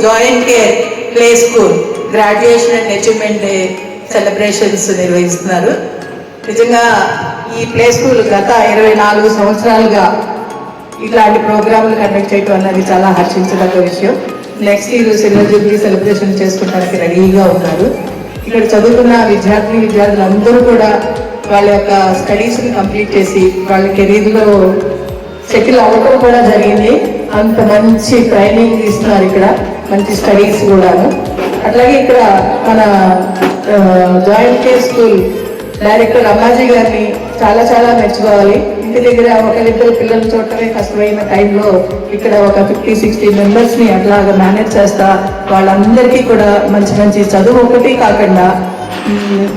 Joint care play school graduation and achievement day celebrations నిర్వహిస్తున్నారు. నిజంగా ఈ ప్లే స్కూల్ గత 24 సంవత్సరాలుగా ఇట్లాంటి ప్రోగ్రాంలు కండక్ట్ చేయడం అన్నది చాలా హర్షించదగ్గ విషయం. Next year silver Jubilee celebration చేసుకోవడానికి రెడీగా ఉన్నారు. ఇక్కడ చదువుకున్న విద్యార్థులందరూ కూడా వాళ్ళ యొక్క స్టడీస్ని కంప్లీట్ చేసి వాళ్ళ కెరీర్లో సెటిల్ అవ్వడం కూడా జరిగింది. అంత మంచి ట్రైనింగ్ ఇస్తున్నారు ఇక్కడ, మంచి స్టడీస్ కూడాను. అట్లాగే ఇక్కడ మన joint care school director Ammaji గారిని చాలా చాలా మెచ్చుకోవాలి. ఇంటి దగ్గర ఒకరిద్దరు పిల్లలు చూడటమే కష్టమైన టైంలో ఇక్కడ ఒక 50-60 మెంబర్స్ని అట్లాగా మేనేజ్ చేస్తా వాళ్ళందరికీ కూడా మంచి మంచి చదువు ఒకటి కాకుండా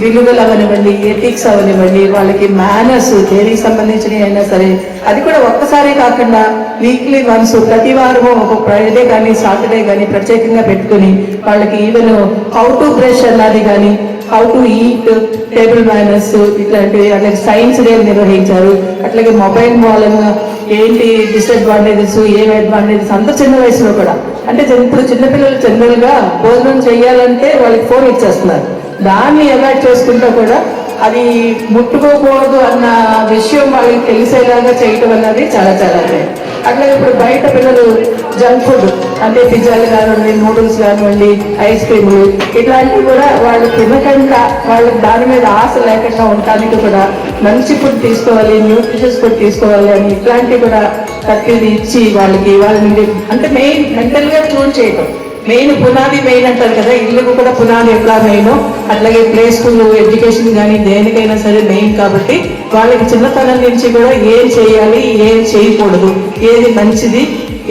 విలువలు అవనివ్వండి, ఎథిక్స్ అవనివ్వండి, వాళ్ళకి మేనర్స్ దేనికి సంబంధించినవి అయినా సరే అది కూడా ఒక్కసారి కాకుండా వీక్లీ వన్స్ ప్రతి వారము ఒక ఫ్రైడే కానీ సాటర్డే కానీ ప్రత్యేకంగా పెట్టుకుని వాళ్ళకి ఈవెన్ హౌ టు బ్రష్ అన్నది కానీ, how to eat, table manners ఇట్లాంటివి, అట్లాగే సైన్స్ డే నిర్వహించారు. అట్లాగే మొబైల్ మూలంగా ఏంటి డిసడ్వాంటేజెస్, ఏం అడ్వాంటేజెస్ అంత చిన్న వయసులో కూడా. అంటే ఇప్పుడు చిన్నపిల్లలు జనరల్గా భోజనం చేయాలంటే వాళ్ళకి ఫోన్ ఇచ్చేస్తున్నారు. దాన్ని అవాయిడ్ చేసుకుంటూ కూడా అది ముట్టుకోకూడదు అన్న విషయం వాళ్ళకి తెలిసేలాగా చేయటం అన్నది చాలా చాలా అట్లాగే ఇప్పుడు బయట పిల్లలు జంక్ ఫుడ్ అంటే పిజ్జాలు కానివ్వండి, నూడిల్స్ కానివ్వండి, ఐస్ క్రీములు ఇట్లాంటివి కూడా వాళ్ళు తినకుండా వాళ్ళకి దాని మీద ఆశ లేకుండా ఉండటానికి కూడా మంచి ఫుడ్ తీసుకోవాలి, న్యూట్రిషియస్ ఫుడ్ తీసుకోవాలి అని ఇట్లాంటివి కూడా తర్ఫీదు ఇచ్చి వాళ్ళని అంటే మెయిన్ మెంటల్గా ట్యూన్ చేయటం. పునాది మెయిన్ అంటారు కదా, ఇల్లుకు కూడా పునాది ఎట్లా మెయిన్ అట్లాగే ప్లే స్కూల్ ఎడ్యుకేషన్ కానీ దేనికైనా సరే మెయిన్. కాబట్టి వాళ్ళకి చిన్నతనం నుంచి కూడా ఏం చేయాలి, ఏం చేయకూడదు, ఏది మంచిది,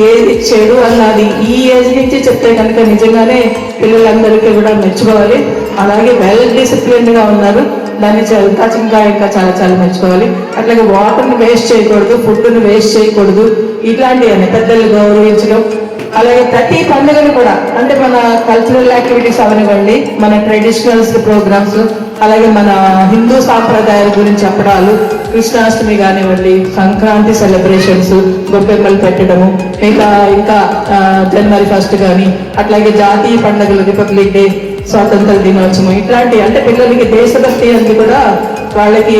ఏది చెడు అన్నది ఈ ఏజ్ నుంచి చెప్తే కనుక నిజంగానే పిల్లలందరికీ కూడా మెచ్చుకోవాలి. అలాగే వెల్ డిసిప్లిన్డ్గా ఉన్నారు, దాన్ని ఇంకా చాలా చాలా మెచ్చుకోవాలి. అట్లాగే వాటర్ని వేస్ట్ చేయకూడదు, ఫుడ్ని వేస్ట్ చేయకూడదు, ఇట్లాంటివన్నీ పెద్దలు గౌరవించడం. అలాగే ప్రతి పండుగను కూడా అంటే మన కల్చరల్ యాక్టివిటీస్ అవనివ్వండి, మన ట్రెడిషనల్స్ ప్రోగ్రామ్స్, అలాగే మన హిందూ సాంప్రదాయాల గురించి చెప్పడాలు, కృష్ణాష్టమి కానివ్వండి, సంక్రాంతి సెలబ్రేషన్స్, గొబ్బెమ్మలు పెట్టడము, ఇంకా జనవరి 1 కానీ, అట్లాగే జాతీయ పండుగలు, రిపబ్లిక్ డే, స్వాతంత్ర దినోత్సవం ఇట్లాంటి అంటే పిల్లలకి దేశభక్తి అనేది కూడా వాళ్ళకి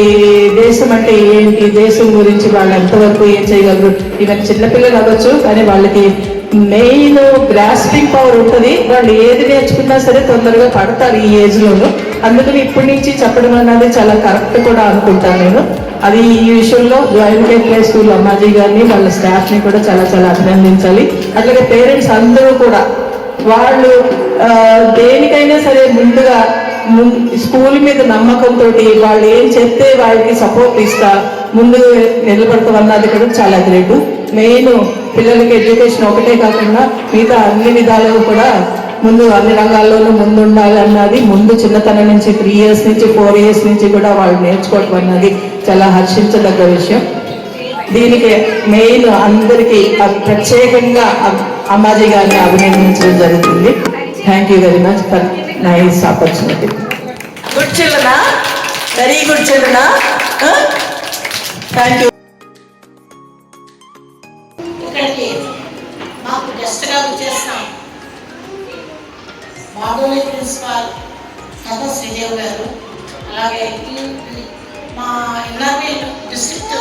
దేశం అంటే ఏంటి, దేశం గురించి వాళ్ళు ఎంతవరకు ఏం చేయగలరు, ఈవెన్ చిన్నపిల్లలు అవ్వచ్చు కానీ వాళ్ళకి మెయిన్ గ్రాస్పింగ్ పవర్ ఉంటుంది. వాళ్ళు ఏది నేర్చుకున్నా సరే తొందరగా పడతారు ఈ ఏజ్లోనూ. అందుకని ఇప్పటి నుంచి చెప్పడం అన్నది చాలా కరెక్ట్ కూడా అనుకుంటాను నేను. అది ఈ విషయంలో joint care play school Ammaji గారిని వాళ్ళ స్టాఫ్ని కూడా చాలా చాలా అభినందించాలి. అట్లాగే పేరెంట్స్ అందరూ కూడా వాళ్ళు దేనికైనా సరే ముందుగా స్కూల్ మీద నమ్మకంతో వాళ్ళు ఏం చెప్తే వాళ్ళకి సపోర్ట్ ఇస్తా ముందు నిలబడతాం అన్నది కూడా చాలా గ్రేట్. మెయిన్ పిల్లలకి ఎడ్యుకేషన్ ఒకటే కాకుండా మిగతా అన్ని విధాలుగా కూడా ముందు అన్ని రంగాల్లోనూ ముందుండాలి అన్నది ముందు చిన్నతనం నుంచి 3 years నుంచి 4 years నుంచి కూడా వాళ్ళు నేర్చుకోవడం అన్నది చాలా హర్షించదగ్గ విషయం. దీనికి మెయిన్ అందరికీ ప్రత్యేకంగా అమ్మాజీ గారిని అభినందించడం జరుగుతుంది. Thank you very much for nice opportunity. Good చిల్డ్రనా, వెరీ గుడ్ చిల్డ్రనా, థ్యాంక్ యూ. ఇక్కడికి మాకు గెస్ట్గా వచ్చేసిన మాధోలి ప్రిన్సిపాల్ కథ శ్రీదేవి గారు, అలాగే మా ఎన్ఆర్పీ డిస్ట్రిక్ట్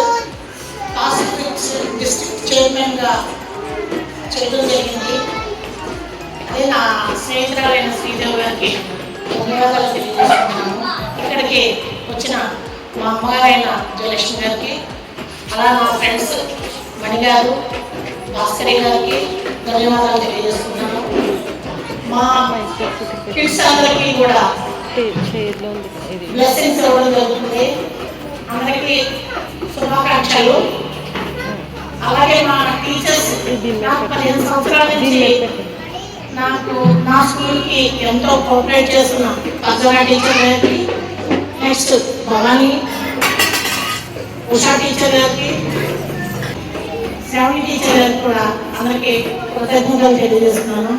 డిస్ట్రిక్ట్ చైర్మన్గా చేయడం జరిగింది. అదే నా స్నేహితురాలైన శ్రీదేవి గారికి ధన్యవాదాలు తెలియజేస్తున్నాను. ఇక్కడికి వచ్చిన మా అమ్మగారైన జయలక్ష్మి గారికి, అలా నా ఫ్రెండ్స్ మణి గారు, భాస్కరి గారికి ధన్యవాదాలు తెలియజేస్తున్నాను. మా కిడ్స్ అందరికీ కూడా బ్లెస్సింగ్స్ ఇవ్వడం జరుగుతుంది. అందరికీ శుభాకాంక్షలు. అలాగే మా టీచర్స్ నాకు 15 సంవత్సరాల నుంచి నాకు నా స్కూల్కి ఎంతో కోఆపరేట్ చేస్తున్న అర్జున టీచర్ గారికి, నెక్స్ట్ భవానీ, ఉషా టీచర్ గారికి, శ్రావణి టీచర్ గారికి కూడా అందరికీ కృతజ్ఞతలు తెలియజేస్తున్నాను.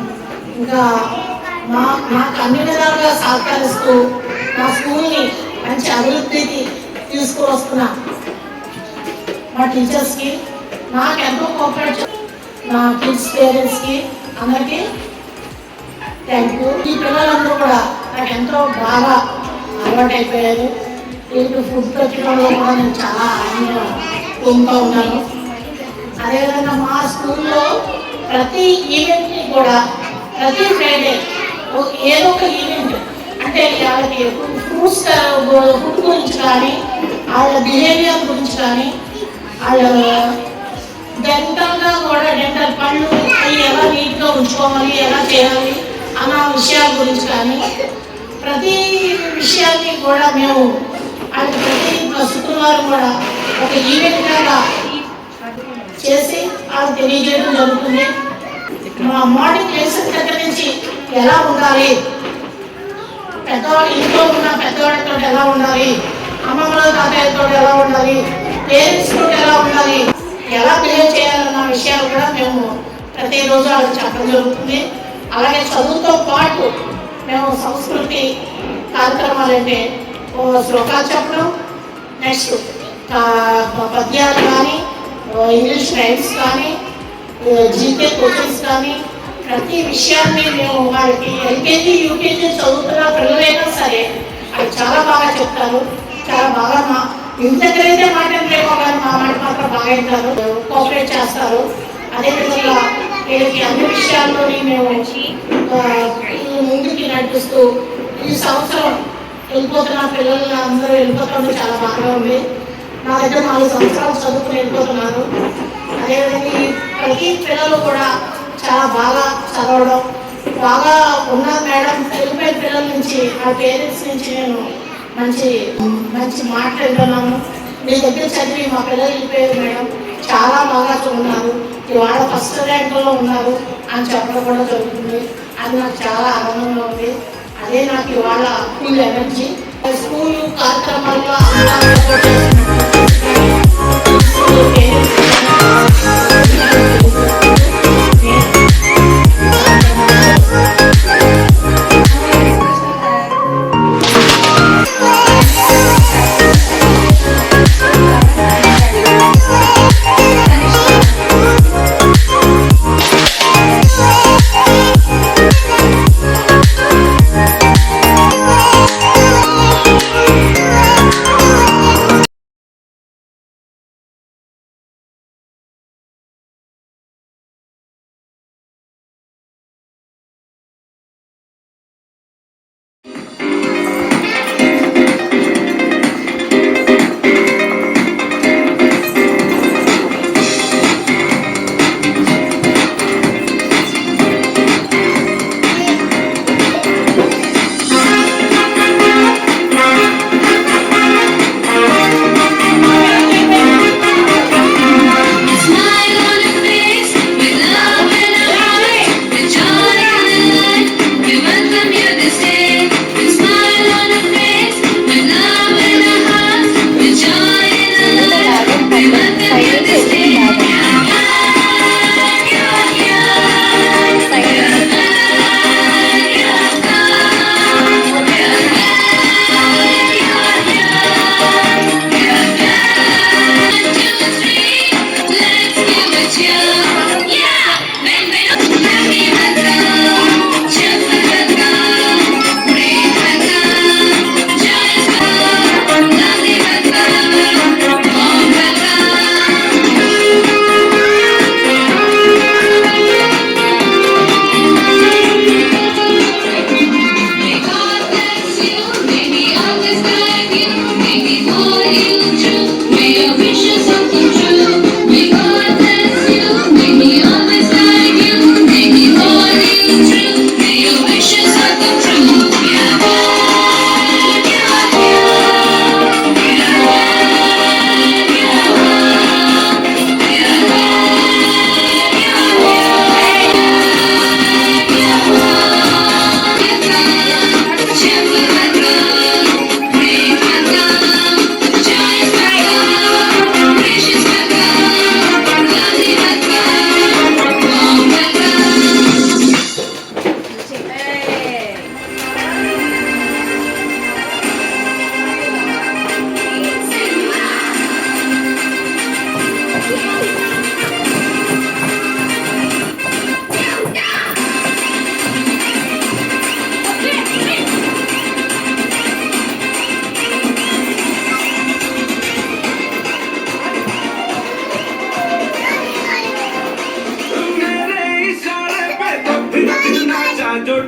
ఇంకా నాకు అన్ని విధాలుగా సహకరిస్తూ మా స్కూల్ని మంచి అభివృద్ధికి తీసుకువస్తున్న మా థ్యాంక్ యూ. ఈ పిల్లలందరూ కూడా నాకు ఎంతో బాగా అలవాటు అయిపోయారు. వీళ్ళు ఫుడ్ పెట్టడంలో కూడా నేను చాలా ఆనందంగా పొందుతూ ఉన్నాను. అదేవిధంగా మా స్కూల్లో ప్రతి ఈవెంట్ని కూడా ప్రతి ఫ్రైడే ఏదో ఒక ఈవెంట్ అంటే వాళ్ళకి ఫ్రూట్స్ ఫుడ్ గురించి కానీ వాళ్ళ బిహేవియర్ గురించి కానీ వాళ్ళ డెంటల్గా కూడా డెంటల్ పళ్ళు అవి ఎలా నీట్గా ఉంచుకోవాలి ఎలా చేయాలి అన్న విషయాల గురించి కానీ ప్రతి విషయాన్ని కూడా మేము అది ప్రతి శుక్రవారం కూడా ఒక ఈవెంట్ లాగా చేసి అది తెలియజేయడం జరుగుతుంది. మా మార్నింగ్ లెసన్ దగ్గర నుంచి ఎలా ఉండాలి, పెద్దవాళ్ళు ఇంట్లో ఉన్న పెద్దవాళ్ళతో ఎలా ఉండాలి, అమ్మమ్మల తాతయ్యతో ఎలా ఉండాలి, పేరెంట్స్ తోటి ఎలా ఉండాలి, ఎలా బిహేవ్ చేయాలన్న విషయాలు కూడా మేము ప్రతిరోజు వాళ్ళకి చెప్పడం జరుగుతుంది. అలాగే చదువుతో పాటు మేము సంస్కృతి కార్యక్రమాలు అంటే శ్లోకాలు చెప్పడం, నెక్స్ట్ పద్యాలు కానీ ఇంగ్లీష్ రైమ్స్ కానీ జీకే కోచింగ్స్ కానీ ప్రతి విషయాన్ని మేము వారికి ఎల్కేజీ యూకేజీ చదువుతున్న పిల్లలైనా సరే అది చాలా బాగా చెప్తారు. చాలా బాగా మా ఇంటి దగ్గర అయితే మాట్లాడలేమో కానీ మా మాట మాత్రం బాగా వింటారు, కోఆపరేట్ చేస్తారు. అదేవిధంగా వీళ్ళకి అన్ని విషయాల్లోని మేము ముందుకి నడిపిస్తూ ఈ సంవత్సరం వెళ్ళిపోతున్న పిల్లలు అందరూ వెళ్ళిపోతుంటే చాలా బాగా ఉంది. నా దగ్గర 4 సంవత్సరాలు చదువుకుని వెళ్ళిపోతున్నారు. అదేవిధంగా ఈ ప్రతి పిల్లలు కూడా చాలా బాగా చదవడం బాగా ఉన్నారు మేడం. వెళ్ళిపోయిన పిల్లల నుంచి ఆ పేరెంట్స్ నుంచి నేను మంచి మంచి మాట్లాడుతున్నాను. మీ దగ్గర చదివి మా పిల్లలు వెళ్ళిపోయారు మేడం, చాలా బాగా ఉన్నారు, ఇవాళ ఫస్ట్ ర్యాంకులో ఉన్నారు అని చెప్పడం కూడా జరుగుతుంది. అది నాకు చాలా ఆనందంగా ఉంది. అదే నాకు ఇవాళ ఫుల్ ఎనర్జీ. స్కూల్ కార్యక్రమాల్లో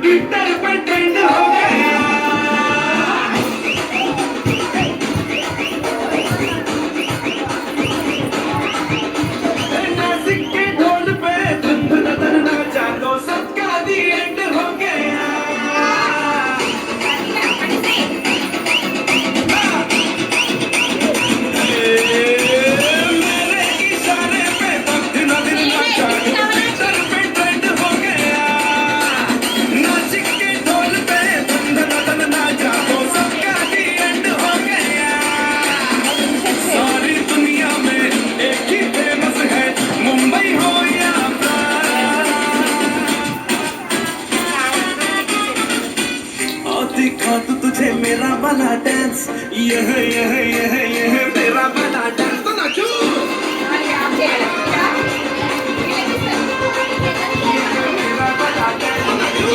ट्विटर पे ट्रेंड हो गया। नासिक के ढोल पे धुन धुन धुन नाचा तो सबका दी एंड हो गया। मेरे इशारे पे दिन दिन नाचा ट्विटर पे ट्रेंड हो गया। नासिक के ढोल पे धुन धुन धुन नाचा तो सबका दी एंड हो गया। सारी दुनिया में एक ही फेमस है, मुंबई हो या दिखा तू तुझे मेरा वाला डांस, यह मेरा वाला डांस तो नाचो। मेरा वाला डांस तो नाचो।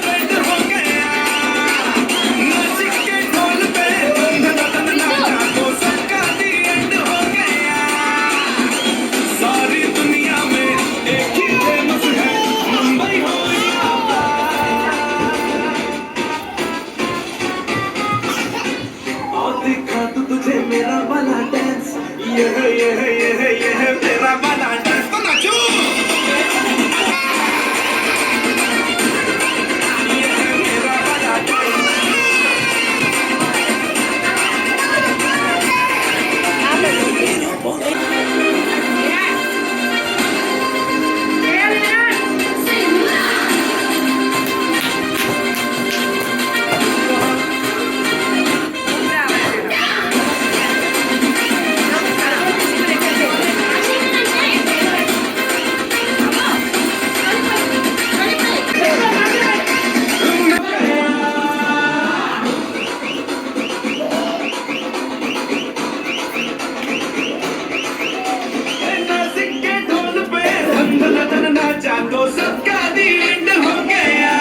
ट्रेंड हो गया। नासिक के ढोल पे धुन धुन धुन नाचा तो सबका दी एंड हो गया। सारी दुनिया में एक ही फेमस है, मुंबई हो या और दिखा तू तुझे मेरा वाला डांस, यह मेरा वाला डांस तो नाचो। यह मेरा वाला डांस। नासिक के ढोल पे धुन धुन धुन नाचा तो सबका दी एंड हो गया।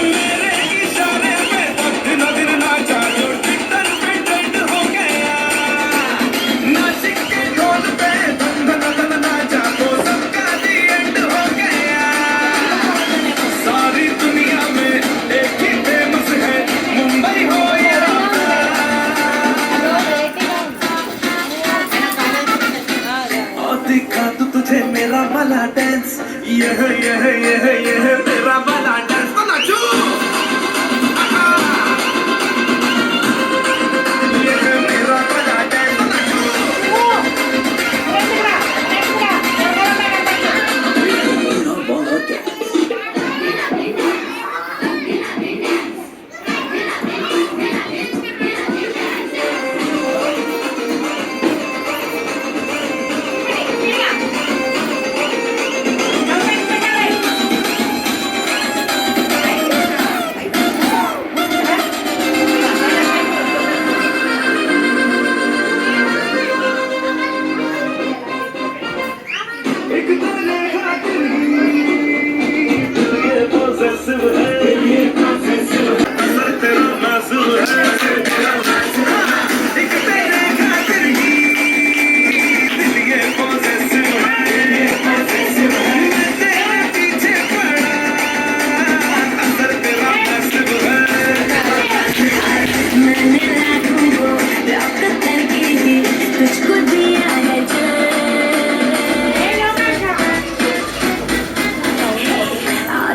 मेरे इशारे पे दिन दिन नाचा तो ट्विटर पे ट्रेंड हो गया। नासिक के ढोल पे धुन धुन धुन नाचा तो सबका दी एंड हो गया। सारी दुनिया में एक ही फेमस है, मुंबई हो या और दिखा तू तुझे मेरा वाला डांस, यह मेरा वाला डांस तो नाचो। यह मेरा वाला डांस तो नाचो। एक तेरे खातिर दिल ये possessive है, असर तेरा नाजुक है। एक तेरे खातिर दिल ये possessive है, मैं तेरे पीछे पड़ा, असर तेरा नाजुक है। मैंने लाखों को ब्लॉक करके तुझको दिया है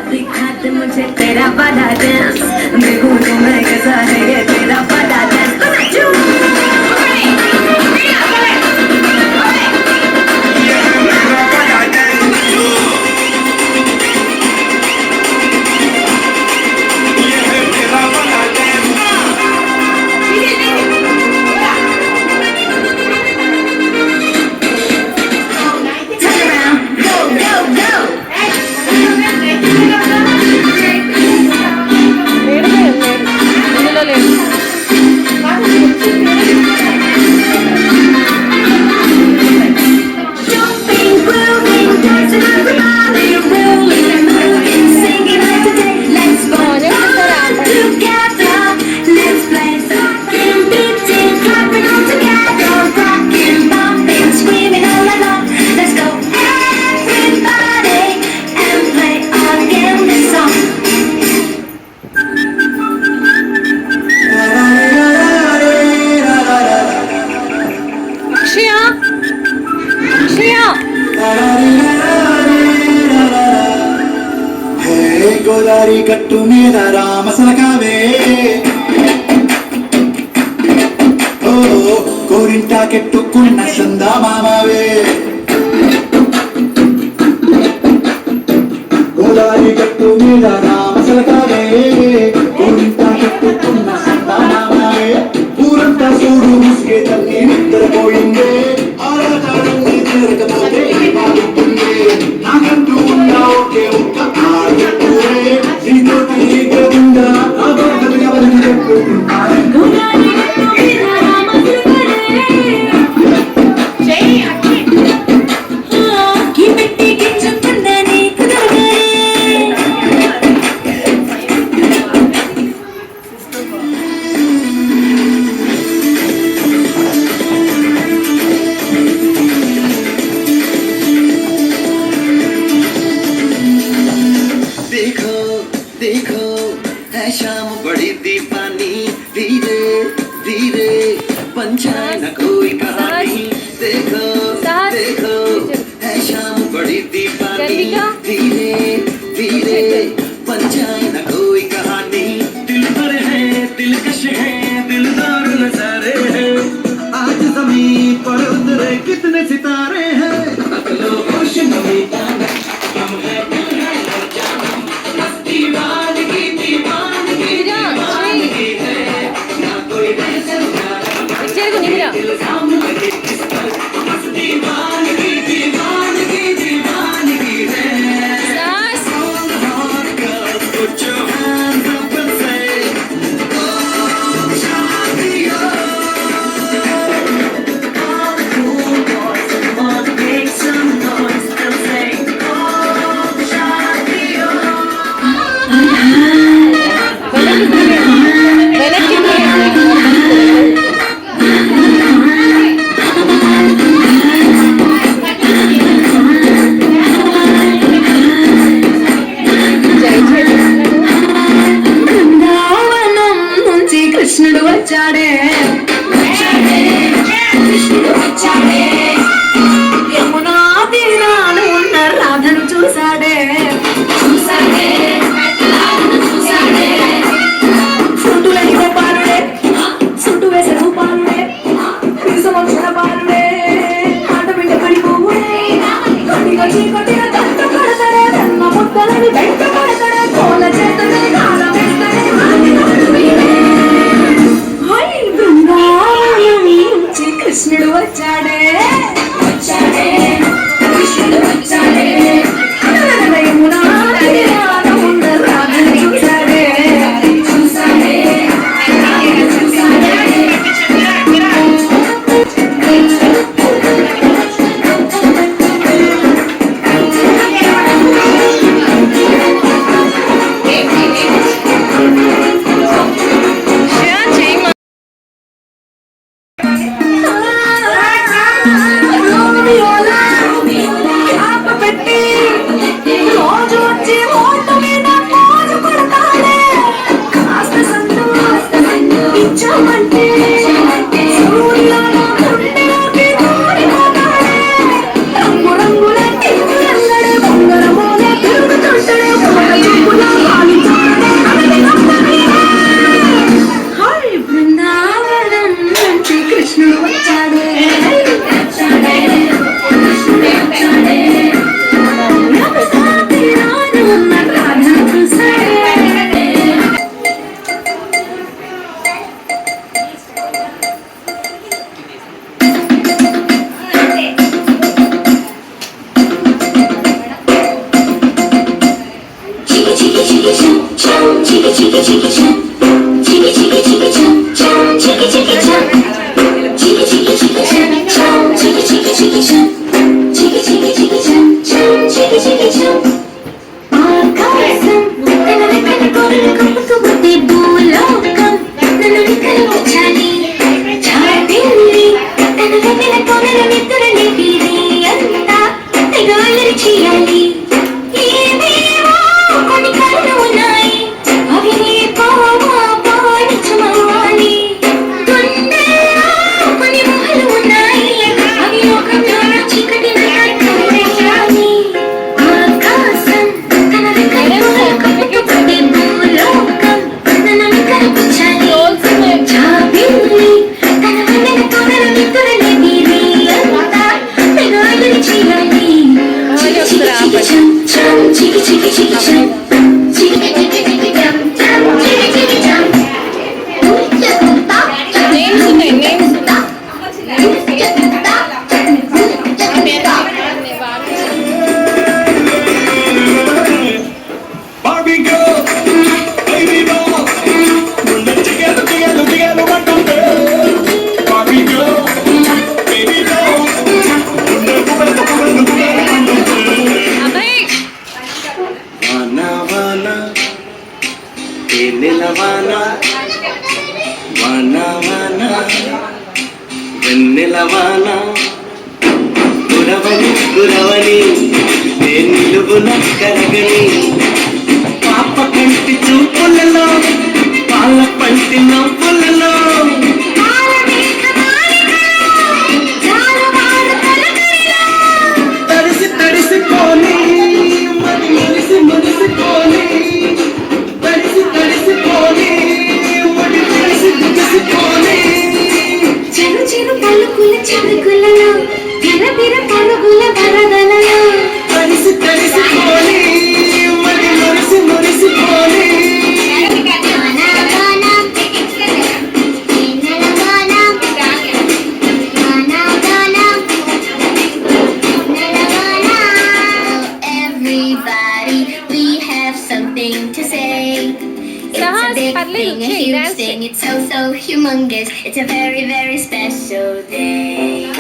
दिखा दे मुझे तेरा वाला डांस, देखूं तो मैं कैसा है ये तेरा वाला डांस तो नाचूं। यह मेरा वाला डांस तो नाचो। यह मेरा वाला dance. Turn around, go, go, go. ఇందులో లేదు గోదారి గట్టు మీద రామసలకావే ఓ కోరింటాకెట్టుకున్న చందమామవే గోదారి గట్టు మీద రామసలకావే కోరింటాకెట్టుకున్న చందమామవే ఊరంతా చూడు ముసిగే తల్లి నిద్రపోయిందే ఆరాటాడల్ని తిరగకపోతే బాగుంటుంది నాకంటూ ఉన్నా ఒకే ఒక్క ఆడూరే నీతో తిరిగకుండా ఆ బాధలు ఎవరిని చెప్పుకుంటారు చెయ్యి అట్లే. देखो देखो है शाम बड़ी दीवानी धीरे धीरे पंचाय न कोई कहानी देखो देखो है शाम बड़ी दीवानी धीरे धीरे पंचाय न कोई कहानी दिल पर है दिलकश है दिलदार नजारे हैं आज जमीन पर उतरे कितने सितारे हैं अगलो खुश नमी हम है दीवानगी दीवानगी दीवानगी है ना कोई इल्जाम लगे किस पर बस दीवानगी दीवानगी दीवानगी है All the hot girls put your hands up and say oh Shadia all the cool boys who want to make some noise they'll say oh Shadia Brindavanam నుంచి కృష్ణుడు వచ్చాడే కృష్ణుడు వచ్చాడే యమునా తీరాన ఉన్న రాధను చూసాడే చూసాడే రాధను చూసాడే సుంటులని గోపాలుడే సుంటు వేసే రూపాలుడే విసమోక్షణ బాలుడే ఆట బిడ్డ పడిపోవుడే కొట్టిగా చీకొట్టిగా దంట పడతాడే ధర్మ ముద్దలని వెంట పడతాడే కోల చేతడే కాల వేస్తాడే హై బృందావనం నుంచి కృష్ణుడు వచ్చాడే వచ్చాడే కృష్ణుడు వచ్చాడే యమునా తీరాన ఉన్న రాధను చూసాడే చూసాడే చూసాడే రోజు వచ్చి ఓటు మీద మోజు పడతాడే కాస్త సందు ఇచ్చామంటే సూర్యుల గుండెలోకి దూరిపోతాడే రంగు రంగుల కింగులందడే బొంగరమోనే తిరుగుతుంటాడే ఒకట చూపుల వాలి చూడడే అడవి నమ్మకీడే హై బృందావనం నుంచి కృష్ణుడు వచ్చాడే వచ్చాడే కృష్ణుడు వచ్చాడే తీరాన ఉన్న రాధను చూసాడే ఆకాశం తన రెక్కల కోరలు కప్పుకుపోతే భూలోకం నన్ను నిక్కరించాలి చాటిల్లి తన వెన్నెల కోనల నిద్రని వీరి అంతా తెగాయలు చేయాలి ఏవేవో కొన్ని కళ్ళు ఉన్నాయి అవి రేపో పాడించమవాలి గుండెల్లో కొన్ని ఊహలు ఉన్నాయి అవి ఒక చీకటి ఆకాశం తన రెక్కల కోరలు వాన తేనెల వాన వాన వాన వెన్నెల వాన గురవని గురవని నేను నిలువున కరగని పాప కంటి చూపులలో పాల పంటి నవ్వులలో తడిసి తడిసిపోని మరి మురిసి మురిసిపోని తడిసి తడిసిపోని మరి మురిసి మురిసిపోని చిరు చిరు పలుకుల చినుకులలో బిర బిర పరుగుల వరదలలో తడిసి తడిసిపోని మరి మురిసి మురిసిపోని Everybody, we have something to say. It's a big thing, a huge thing. It's so, so humongous. It's a very, very special day.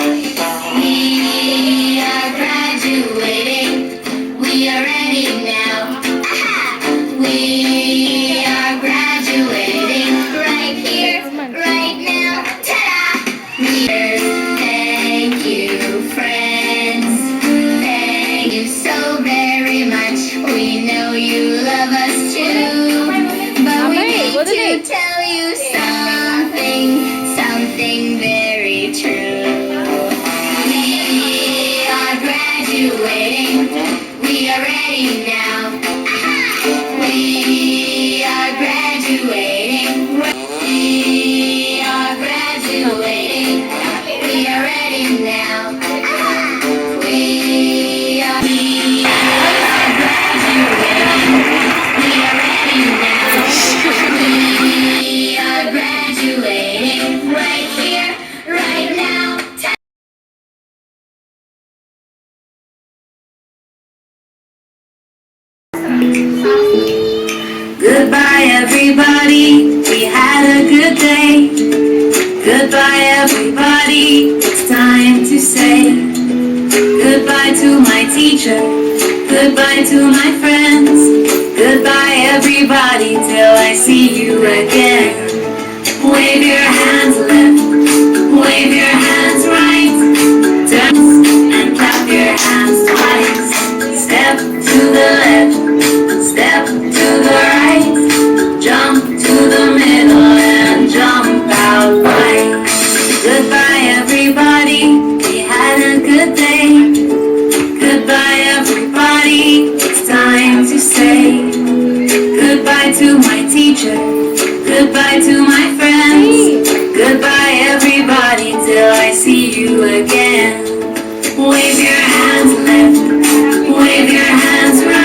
We are graduating. We are ready now. Aha! We are graduating right here, right now. Ta-da! Thank you, friends. Thank you so very much. We know you love us too. But we need to tell you something, something very true. We are graduating. We are ready now. Aha! We are graduating. We are graduating. We are ready now. Aha! We are graduating. We are ready now. We are graduating right here, right now. Goodbye, everybody. We had a good day. Goodbye, everybody. It's time to say goodbye to my teacher. Goodbye to my friends. Goodbye, everybody, till I see you again. Wave your hands left, wave your hands right, dance and clap your hands twice. Step to the left, step to the right, jump to the middle and jump out right. Goodbye, everybody, we had a good day. Goodbye, everybody, it's time to say goodbye to my teacher. Goodbye to my friends. Goodbye, everybody, till I see you again. Wave your hands left, wave your hands right.